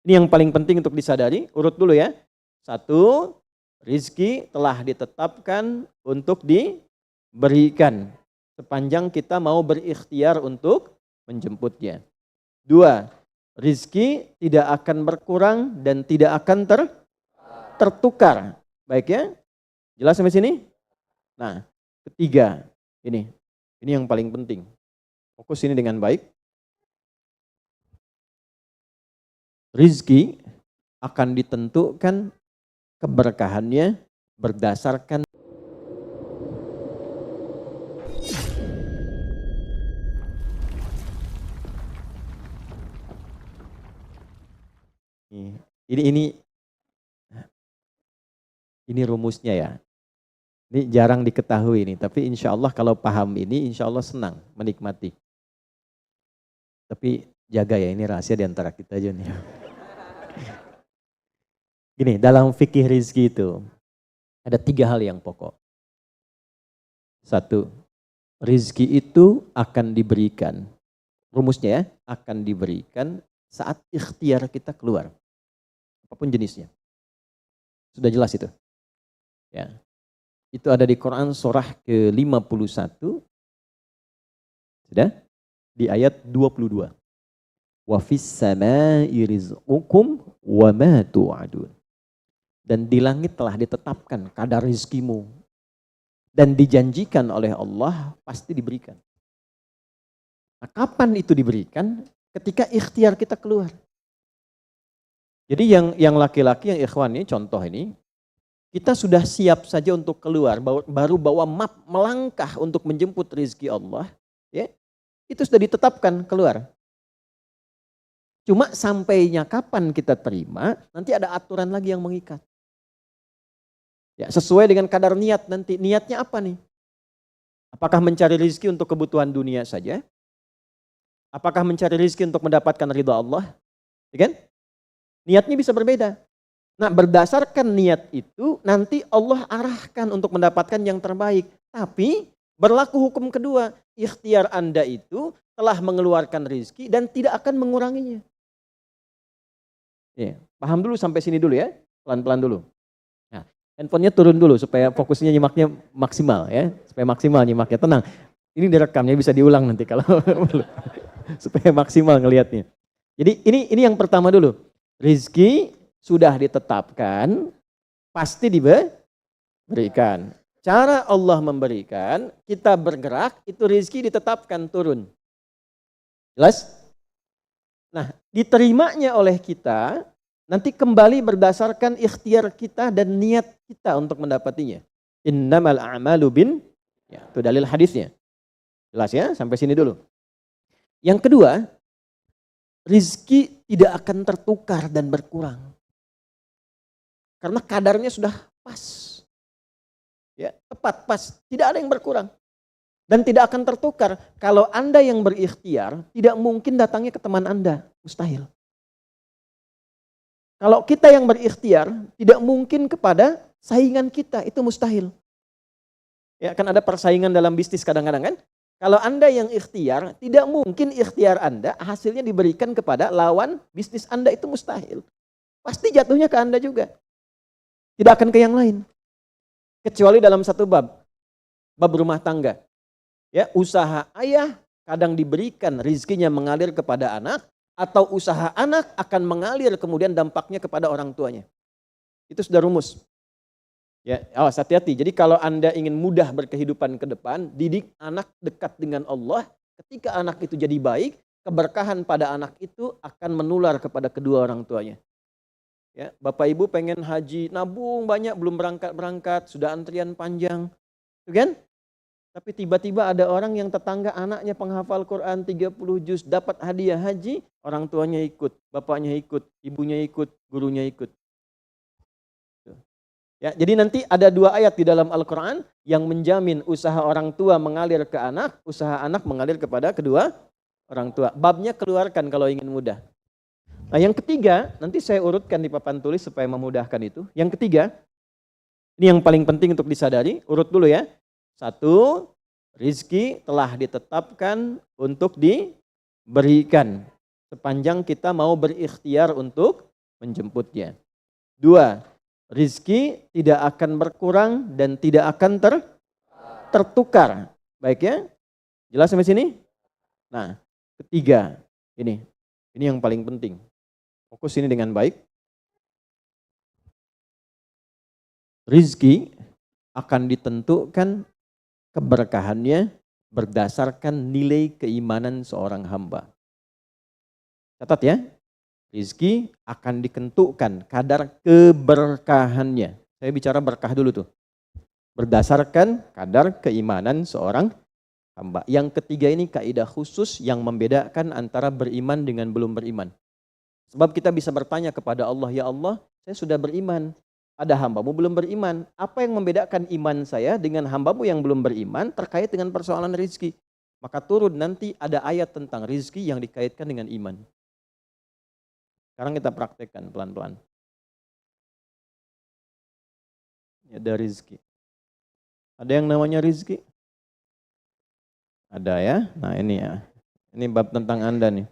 Ini yang paling penting untuk disadari, urut dulu ya. 1, rizki telah ditetapkan untuk diberikan sepanjang kita mau berikhtiar untuk menjemputnya. 2, rizki tidak akan berkurang dan tidak akan tertukar. Baik ya? Jelas sampai sini? Nah, ketiga, ini yang paling penting. Fokus ini dengan baik. Rizki akan ditentukan keberkahannya berdasarkan ini rumusnya ya. Ini jarang diketahui nih, tapi insya Allah kalau paham ini, insya Allah senang menikmati. Tapi jaga ya, ini rahasia di antara kita aja nih. Gini, dalam fikih rizki itu ada 3 hal yang pokok. 1, rizki itu akan diberikan. Rumusnya ya, akan diberikan saat ikhtiar kita keluar. Apapun jenisnya. Sudah jelas itu? Ya. Itu ada di Quran surah ke-51. Sudah? Di ayat 22. Wa fis samaa'i rizqukum wa ma tu'adun. Dan di langit telah ditetapkan kadar rizkimu. Dan dijanjikan oleh Allah pasti diberikan. Nah, kapan itu diberikan? Ketika ikhtiar kita keluar. Jadi yang laki-laki, yang ikhwan ini, contoh ini, kita sudah siap saja untuk keluar, baru bawa map melangkah untuk menjemput rezeki Allah, ya, itu sudah ditetapkan keluar. Cuma sampainya kapan kita terima, nanti ada aturan lagi yang mengikat. Ya, sesuai dengan kadar niat nanti. Niatnya apa nih? Apakah mencari rezeki untuk kebutuhan dunia saja? Apakah mencari rezeki untuk mendapatkan ridha Allah? Ya kan? Niatnya bisa berbeda. Nah, berdasarkan niat itu nanti Allah arahkan untuk mendapatkan yang terbaik. Tapi berlaku hukum kedua, ikhtiar Anda itu telah mengeluarkan rezeki dan tidak akan menguranginya. Ya, paham dulu sampai sini dulu ya, pelan-pelan dulu. Nah, handphonenya turun dulu supaya fokusnya nyimaknya maksimal ya, supaya maksimal nyimaknya. Tenang, ini direkamnya bisa diulang nanti kalau supaya maksimal ngelihatnya. Jadi ini yang pertama dulu, rezeki sudah ditetapkan, pasti diberikan. Cara Allah memberikan, kita bergerak, itu rezeki ditetapkan turun. Jelas? Nah, diterimanya oleh kita, nanti kembali berdasarkan ikhtiar kita dan niat kita untuk mendapatinya. Innamal a'malu ya, itu dalil hadisnya. Jelas ya? Sampai sini dulu. Yang kedua, rezeki tidak akan tertukar dan berkurang. Karena kadarnya sudah pas. Ya, tepat, pas. Tidak ada yang berkurang. Dan tidak akan tertukar. Kalau Anda yang berikhtiar, tidak mungkin datangnya ke teman Anda. Mustahil. Kalau kita yang berikhtiar, tidak mungkin kepada saingan kita. Itu mustahil. Ya, kan ada persaingan dalam bisnis kadang-kadang kan. Kalau Anda yang ikhtiar, tidak mungkin ikhtiar Anda hasilnya diberikan kepada lawan bisnis Anda. Itu mustahil. Pasti jatuhnya ke Anda juga. Tidak akan ke yang lain. Kecuali dalam satu bab rumah tangga. Ya, usaha ayah kadang diberikan rezekinya mengalir kepada anak, atau usaha anak akan mengalir kemudian dampaknya kepada orang tuanya. Itu sudah rumus. Ya, awas hati-hati. Jadi kalau Anda ingin mudah berkehidupan ke depan, didik anak dekat dengan Allah. Ketika anak itu jadi baik, keberkahan pada anak itu akan menular kepada kedua orang tuanya. Ya, Bapak Ibu pengen haji, nabung banyak, belum berangkat, sudah antrian panjang. Kan? Tapi tiba-tiba ada orang yang tetangga anaknya penghafal Quran 30 juz, dapat hadiah haji, orang tuanya ikut, bapaknya ikut, ibunya ikut, gurunya ikut. Ya, jadi nanti ada 2 ayat di dalam Al-Quran yang menjamin usaha orang tua mengalir ke anak, usaha anak mengalir kepada kedua orang tua. Babnya keluarkan kalau ingin mudah. Nah, yang ketiga, nanti saya urutkan di papan tulis supaya memudahkan itu. Yang ketiga, ini yang paling penting untuk disadari, urut dulu ya. 1, rizki telah ditetapkan untuk diberikan sepanjang kita mau berikhtiar untuk menjemputnya. 2, rizki tidak akan berkurang dan tidak akan tertukar. Baik ya? Jelas sampai sini? Nah, ketiga, ini yang paling penting. Fokus ini dengan baik. Rizki akan ditentukan keberkahannya berdasarkan nilai keimanan seorang hamba. Catat ya, rizki akan ditentukan kadar keberkahannya. Saya bicara berkah dulu tuh. Berdasarkan kadar keimanan seorang hamba. Yang ketiga ini kaidah khusus yang membedakan antara beriman dengan belum beriman. Sebab kita bisa bertanya kepada Allah, ya Allah, saya sudah beriman. Ada hambamu belum beriman. Apa yang membedakan iman saya dengan hambamu yang belum beriman terkait dengan persoalan rizki? Maka turun nanti ada ayat tentang rizki yang dikaitkan dengan iman. Sekarang kita praktekkan pelan-pelan. Ada rizki. Ada yang namanya rizki? Ada ya. Nah ini ya. Ini bab tentang Anda nih.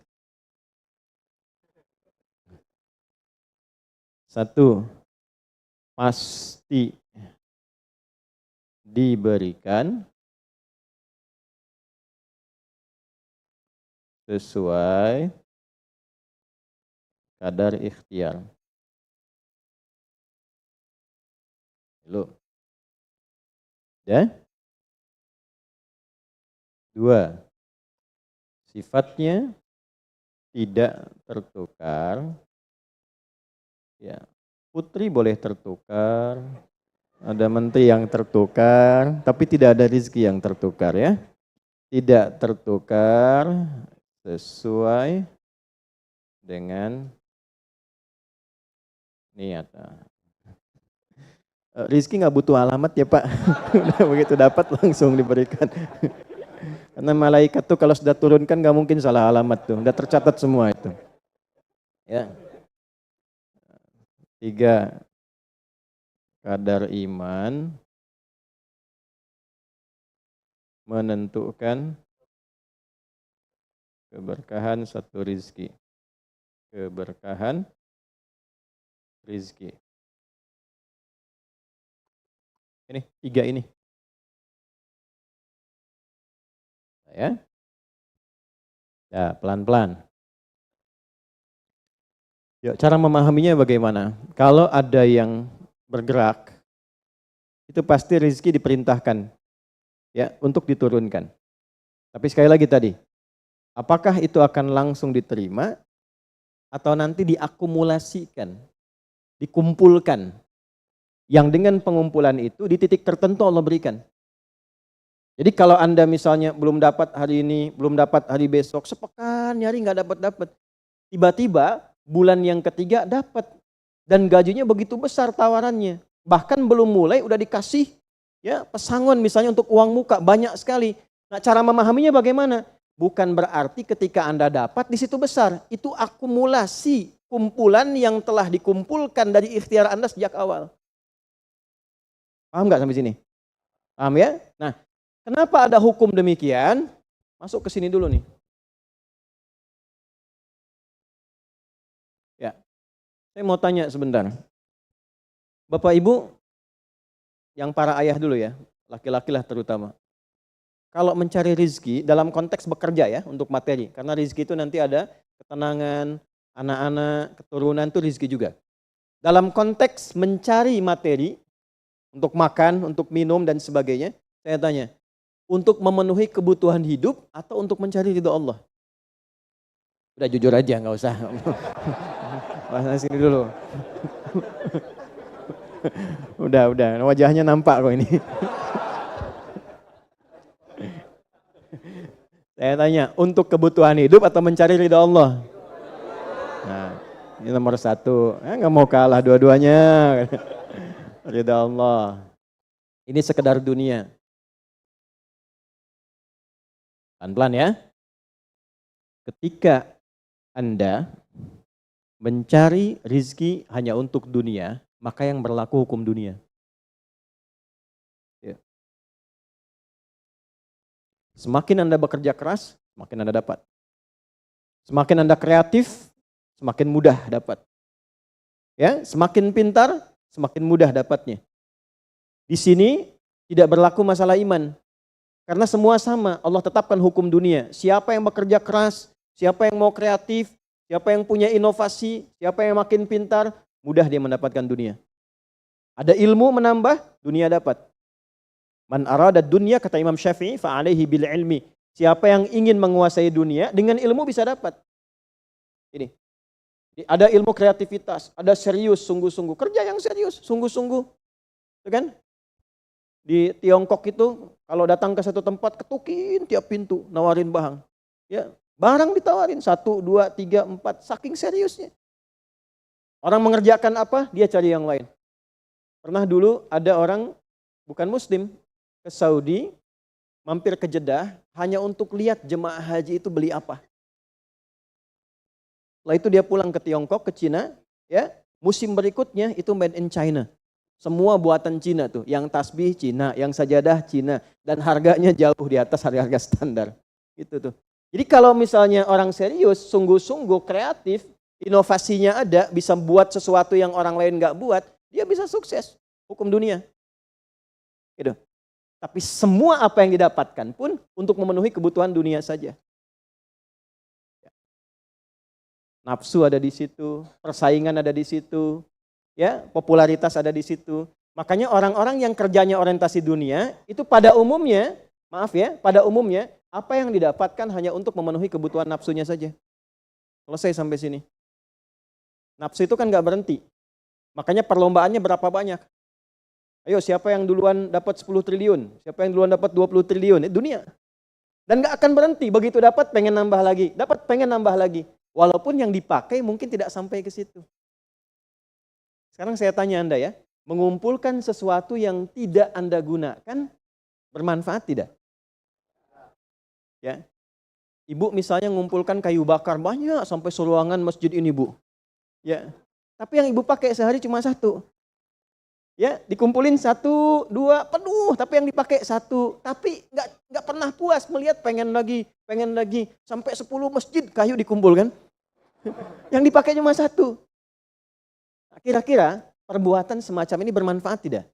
1, pasti diberikan sesuai kadar ikhtiar. Loh. Ya? 2, sifatnya tidak tertukar. Ya, putri boleh tertukar, ada menteri yang tertukar, tapi tidak ada rezeki yang tertukar ya. Tidak tertukar sesuai dengan niat. Rizki nggak butuh alamat ya Pak, begitu dapat langsung diberikan. Karena malaikat tuh kalau sudah turunkan nggak mungkin salah alamat tuh, udah tercatat semua itu. Ya. 3, kadar iman menentukan keberkahan satu rizki. Keberkahan rizki. Ini 3 ini. Ya. Ya, pelan-pelan. Ya, cara memahaminya bagaimana? Kalau ada yang bergerak, itu pasti rezeki diperintahkan ya untuk diturunkan. Tapi sekali lagi tadi, apakah itu akan langsung diterima atau nanti diakumulasikan, dikumpulkan? Yang dengan pengumpulan itu di titik tertentu Allah berikan. Jadi kalau Anda misalnya belum dapat hari ini, belum dapat hari besok, sepekan nyari nggak dapat. Tiba-tiba bulan yang ketiga dapat dan gajinya begitu besar tawarannya. Bahkan belum mulai udah dikasih ya pesangon misalnya untuk uang muka banyak sekali. Nah, cara memahaminya bagaimana? Bukan berarti ketika Anda dapat di situ besar, itu akumulasi kumpulan yang telah dikumpulkan dari ikhtiar Anda sejak awal. Paham nggak sampai sini? Paham ya? Nah, kenapa ada hukum demikian? Masuk ke sini dulu nih. Ya, saya mau tanya sebentar. Bapak Ibu, yang para ayah dulu ya, laki-laki lah terutama. Kalau mencari rizki dalam konteks bekerja ya, untuk materi. Karena rizki itu nanti ada ketenangan, anak-anak, keturunan itu rizki juga. Dalam konteks mencari materi, untuk makan, untuk minum dan sebagainya, saya tanya, untuk memenuhi kebutuhan hidup atau untuk mencari ridho Allah? Udah jujur aja, nggak usah. Bahas sini dulu. Udah, wajahnya nampak kok ini. Saya tanya, untuk kebutuhan hidup atau mencari ridha Allah? Nah, ini nomor 1. Nggak mau kalah dua-duanya. Ridha Allah. Ini sekedar dunia. Pelan-pelan ya. Ketika Anda mencari rizki hanya untuk dunia, maka yang berlaku hukum dunia. Ya. Semakin Anda bekerja keras, semakin Anda dapat. Semakin Anda kreatif, semakin mudah dapat. Ya, semakin pintar, semakin mudah dapatnya. Di sini tidak berlaku masalah iman. Karena semua sama, Allah tetapkan hukum dunia. Siapa yang bekerja keras, siapa yang mau kreatif, siapa yang punya inovasi, siapa yang makin pintar, mudah dia mendapatkan dunia. Ada ilmu menambah, dunia dapat. Man arada dunya, kata Imam Syafi'i, fa'alaihi bil ilmi. Siapa yang ingin menguasai dunia, dengan ilmu bisa dapat. Ini. Ada ilmu kreativitas, ada serius, sungguh-sungguh. Kerja yang serius, sungguh-sungguh. Itu kan? Di Tiongkok itu, kalau datang ke satu tempat, ketukin tiap pintu, nawarin barang. Ya, barang ditawarin, 1, 2, 3, 4, saking seriusnya. Orang mengerjakan apa, dia cari yang lain. Pernah dulu ada orang, bukan muslim, ke Saudi, mampir ke Jeddah, hanya untuk lihat jemaah haji itu beli apa. Setelah itu dia pulang ke Tiongkok, ke Cina, ya. Musim berikutnya itu made in China. Semua buatan Cina tuh, yang tasbih Cina, yang sajadah Cina, dan harganya jauh di atas harga-harga standar. Gitu tuh. Jadi kalau misalnya orang serius, sungguh-sungguh kreatif, inovasinya ada, bisa buat sesuatu yang orang lain nggak buat, dia bisa sukses. Hukum dunia. Gitu. Tapi semua apa yang didapatkan pun untuk memenuhi kebutuhan dunia saja. Nafsu ada di situ, persaingan ada di situ, ya, popularitas ada di situ. Makanya orang-orang yang kerjanya orientasi dunia itu pada umumnya, pada umumnya apa yang didapatkan hanya untuk memenuhi kebutuhan nafsunya saja. Selesai sampai sini. Nafsu itu kan nggak berhenti. Makanya perlombaannya berapa banyak? Ayo siapa yang duluan dapat 10 triliun? Siapa yang duluan dapat 20 triliun? Dunia. Dan nggak akan berhenti. Begitu dapat pengen nambah lagi, dapat pengen nambah lagi. Walaupun yang dipakai mungkin tidak sampai ke situ. Sekarang saya tanya Anda ya, mengumpulkan sesuatu yang tidak Anda gunakan, bermanfaat tidak? Ya, Ibu misalnya mengumpulkan kayu bakar banyak sampai seruangan masjid ini Bu. Ya, tapi yang Ibu pakai sehari cuma 1. Ya, dikumpulin 1, 2, penuh, tapi yang dipakai 1. Tapi nggak pernah puas melihat pengen lagi, sampai 10 masjid kayu dikumpulkan. Yang dipakai cuma 1. Kira-kira perbuatan semacam ini bermanfaat tidak?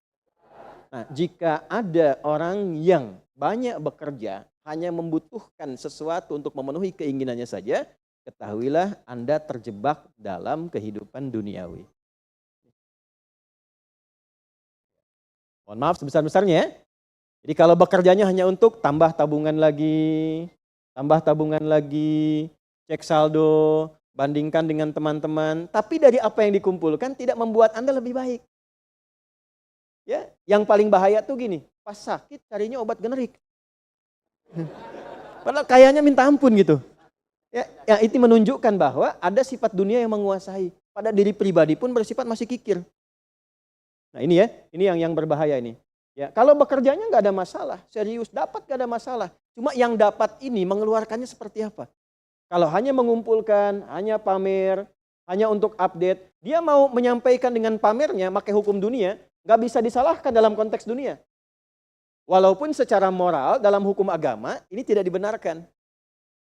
Nah, jika ada orang yang banyak bekerja, hanya membutuhkan sesuatu untuk memenuhi keinginannya saja, ketahuilah Anda terjebak dalam kehidupan duniawi. Mohon maaf sebesar-besarnya ya. Jadi kalau bekerjanya hanya untuk tambah tabungan lagi, cek saldo, bandingkan dengan teman-teman, tapi dari apa yang dikumpulkan tidak membuat Anda lebih baik. Ya, yang paling bahaya tuh gini, pas sakit carinya obat generik. Padahal kayaknya minta ampun gitu. Ya, itu menunjukkan bahwa ada sifat dunia yang menguasai. Pada diri pribadi pun bersifat masih kikir. Nah ini ya, ini yang berbahaya ini. Ya, kalau bekerjanya nggak ada masalah, serius dapat nggak ada masalah. Cuma yang dapat ini mengeluarkannya seperti apa? Kalau hanya mengumpulkan, hanya pamer, hanya untuk update, dia mau menyampaikan dengan pamernya, pakai hukum dunia, nggak bisa disalahkan dalam konteks dunia. Walaupun secara moral dalam hukum agama ini tidak dibenarkan.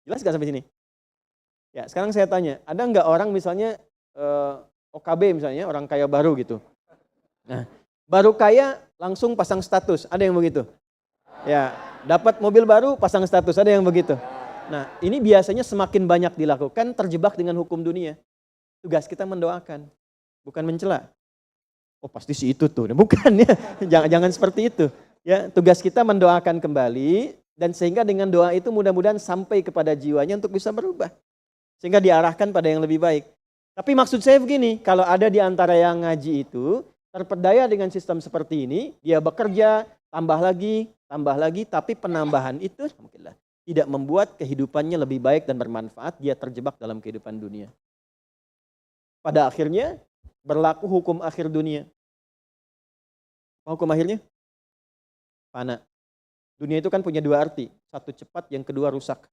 Jelas nggak sampai sini? Ya, sekarang saya tanya, ada nggak orang misalnya OKB misalnya, orang kaya baru gitu. Nah, baru kaya langsung pasang status, ada yang begitu? Ya, dapat mobil baru pasang status, ada yang begitu? Nah, ini biasanya semakin banyak dilakukan terjebak dengan hukum dunia. Tugas kita mendoakan, bukan mencela. Oh pasti si itu tuh, bukan ya, jangan seperti itu. Ya, tugas kita mendoakan kembali dan sehingga dengan doa itu mudah-mudahan sampai kepada jiwanya untuk bisa berubah. Sehingga diarahkan pada yang lebih baik. Tapi maksud saya begini, kalau ada di antara yang ngaji itu terpedaya dengan sistem seperti ini, dia bekerja, tambah lagi, tapi penambahan itu alhamdulillah tidak membuat kehidupannya lebih baik dan bermanfaat, dia terjebak dalam kehidupan dunia. Pada akhirnya berlaku hukum akhir dunia. Hukum akhirnya? Fana. Dunia itu kan punya 2 arti, satu cepat, yang kedua rusak.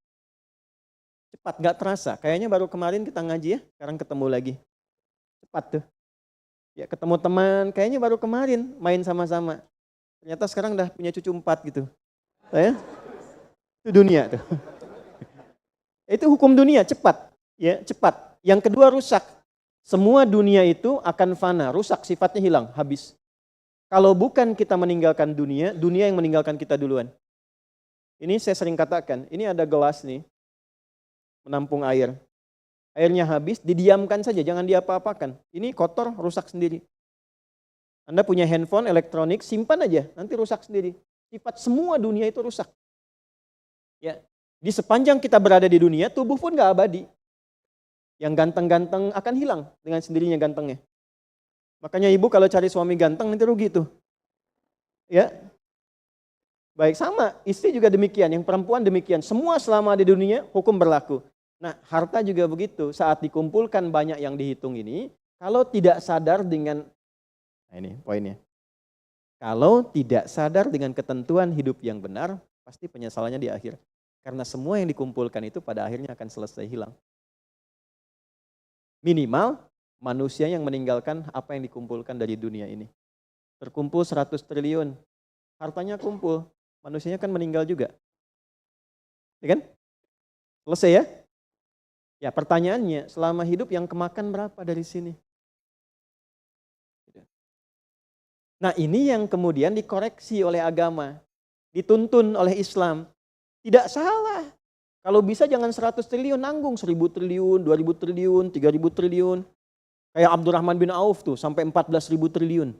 Cepat, gak terasa, kayaknya baru kemarin kita ngaji ya, sekarang ketemu lagi. Cepat tuh. Ya ketemu teman, kayaknya baru kemarin main sama-sama. Ternyata sekarang udah punya cucu 4 gitu. Ya? Itu dunia tuh. Itu hukum dunia, cepat. Ya, cepat. Yang kedua rusak. Semua dunia itu akan fana, rusak, sifatnya hilang, habis. Kalau bukan kita meninggalkan dunia, dunia yang meninggalkan kita duluan. Ini saya sering katakan, ini ada gelas nih, menampung air. Airnya habis, didiamkan saja, jangan diapa-apakan. Ini kotor, rusak sendiri. Anda punya handphone, elektronik, simpan aja, nanti rusak sendiri. Sifat semua dunia itu rusak. Ya, di sepanjang kita berada di dunia, tubuh pun gak abadi. Yang ganteng-ganteng akan hilang dengan sendirinya gantengnya. Makanya ibu kalau cari suami ganteng nanti rugi tuh. Ya. Baik, sama, istri juga demikian, yang perempuan demikian. Semua selama di dunia hukum berlaku. Nah, harta juga begitu. Saat dikumpulkan banyak yang dihitung ini, kalau tidak sadar dengan, nah ini poinnya. Kalau tidak sadar dengan ketentuan hidup yang benar, pasti penyesalannya di akhir. Karena semua yang dikumpulkan itu pada akhirnya akan selesai hilang. Minimal manusia yang meninggalkan apa yang dikumpulkan dari dunia ini. Terkumpul 100 triliun, hartanya kumpul, manusianya kan meninggal juga. Ya kan? Selesai ya? Ya pertanyaannya, selama hidup yang kemakan berapa dari sini? Nah ini yang kemudian dikoreksi oleh agama, dituntun oleh Islam. Tidak salah. Kalau bisa jangan 100 triliun, nanggung 1000 triliun, 2000 triliun, 3000 triliun. Kayak Abdurrahman bin Auf tuh sampai 14.000 triliun.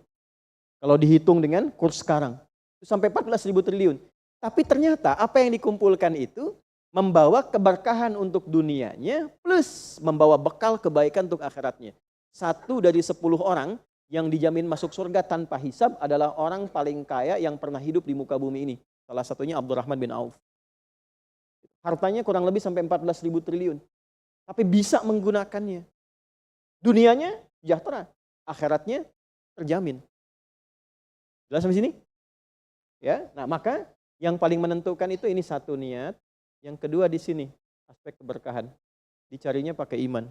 Kalau dihitung dengan kurs sekarang, itu sampai 14.000 triliun. Tapi ternyata apa yang dikumpulkan itu membawa keberkahan untuk dunianya plus membawa bekal kebaikan untuk akhiratnya. 1 dari 10 orang yang dijamin masuk surga tanpa hisab adalah orang paling kaya yang pernah hidup di muka bumi ini. Salah satunya Abdurrahman bin Auf. Hartanya kurang lebih sampai 14.000 triliun. Tapi bisa menggunakannya. Dunianya sejahtera, akhiratnya terjamin. Jelas sampai sini? Ya, nah maka yang paling menentukan itu ini satu niat, yang kedua di sini aspek keberkahan. Dicarinya pakai iman.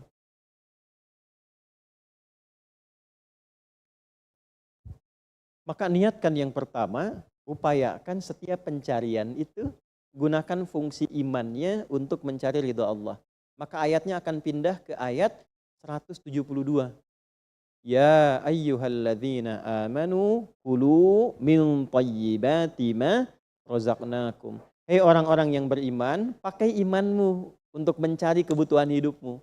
Maka niatkan yang pertama, upayakan setiap pencarian itu gunakan fungsi imannya untuk mencari ridha Allah. Maka ayatnya akan pindah ke ayat 172. Ya ayyuhalladzina amanu kulu min thayyibati ma razaqnakum. Hei orang-orang yang beriman, pakai imanmu untuk mencari kebutuhan hidupmu.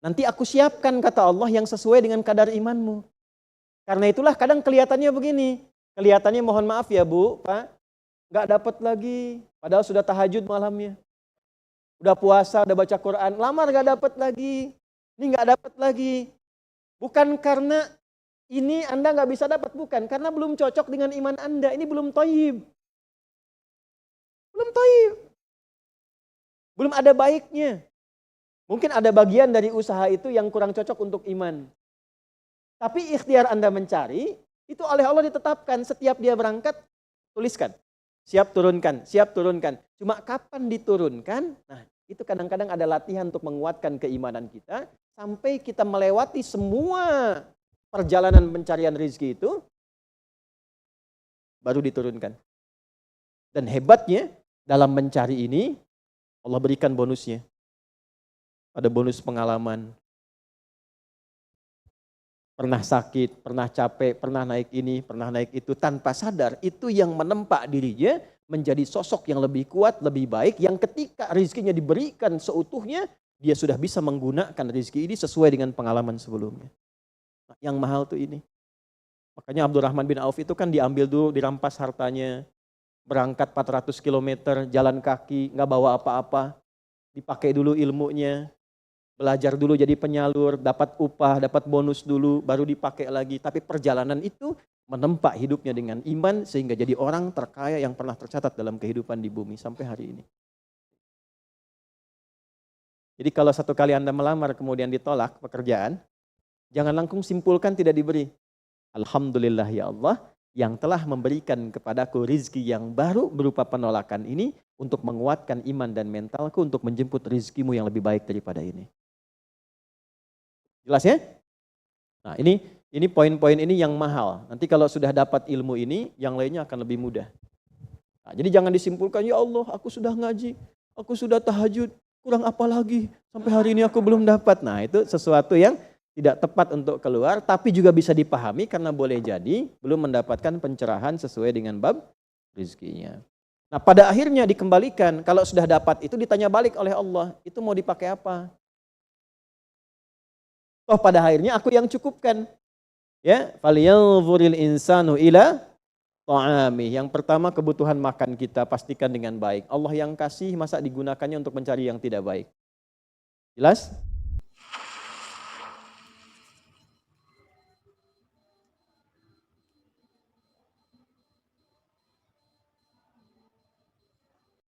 Nanti aku siapkan kata Allah yang sesuai dengan kadar imanmu. Karena itulah kadang kelihatannya begini. Kelihatannya mohon maaf ya Bu, Pak. Nggak dapat lagi, padahal sudah tahajud malamnya. Udah puasa, udah baca Quran, lamar nggak dapat lagi. Ini nggak dapat lagi. Bukan karena ini Anda nggak bisa dapat, bukan. Karena belum cocok dengan iman Anda, ini belum thayyib. Belum thayyib. Belum ada baiknya. Mungkin ada bagian dari usaha itu yang kurang cocok untuk iman. Tapi ikhtiar Anda mencari, itu oleh Allah ditetapkan. Setiap dia berangkat, tuliskan. Siap turunkan, siap turunkan. Cuma kapan diturunkan? Nah, itu kadang-kadang ada latihan untuk menguatkan keimanan kita sampai kita melewati semua perjalanan pencarian rezeki itu baru diturunkan. Dan hebatnya dalam mencari ini Allah berikan bonusnya. Ada bonus pengalaman. Pernah sakit, pernah capek, pernah naik ini, pernah naik itu, tanpa sadar itu yang menempa dirinya menjadi sosok yang lebih kuat, lebih baik, yang ketika rezekinya diberikan seutuhnya, dia sudah bisa menggunakan rezeki ini sesuai dengan pengalaman sebelumnya. Nah, yang mahal tuh ini. Makanya Abdurrahman bin Auf itu kan diambil dulu, dirampas hartanya, berangkat 400 km, jalan kaki, nggak bawa apa-apa, dipakai dulu ilmunya, belajar dulu jadi penyalur, dapat upah, dapat bonus dulu, baru dipakai lagi. Tapi perjalanan itu menempa hidupnya dengan iman sehingga jadi orang terkaya yang pernah tercatat dalam kehidupan di bumi sampai hari ini. Jadi kalau satu kali Anda melamar kemudian ditolak pekerjaan, jangan langsung simpulkan tidak diberi. Alhamdulillah ya Allah yang telah memberikan kepadaku rizki yang baru berupa penolakan ini untuk menguatkan iman dan mentalku untuk menjemput rizkimu yang lebih baik daripada ini. Jelas ya? Nah ini poin-poin ini yang mahal. Nanti kalau sudah dapat ilmu ini, yang lainnya akan lebih mudah. Nah, jadi jangan disimpulkan, ya Allah aku sudah ngaji, aku sudah tahajud, kurang apa lagi? Sampai hari ini aku belum dapat. Nah itu sesuatu yang tidak tepat untuk keluar, tapi juga bisa dipahami karena boleh jadi belum mendapatkan pencerahan sesuai dengan bab rezekinya. Nah pada akhirnya dikembalikan, kalau sudah dapat itu ditanya balik oleh Allah, itu mau dipakai apa? Toh pada akhirnya aku yang cukupkan. Ya, falyanzuril insanu ila ta'ami. Yang pertama kebutuhan makan kita pastikan dengan baik. Allah yang kasih, masa digunakannya untuk mencari yang tidak baik? Jelas?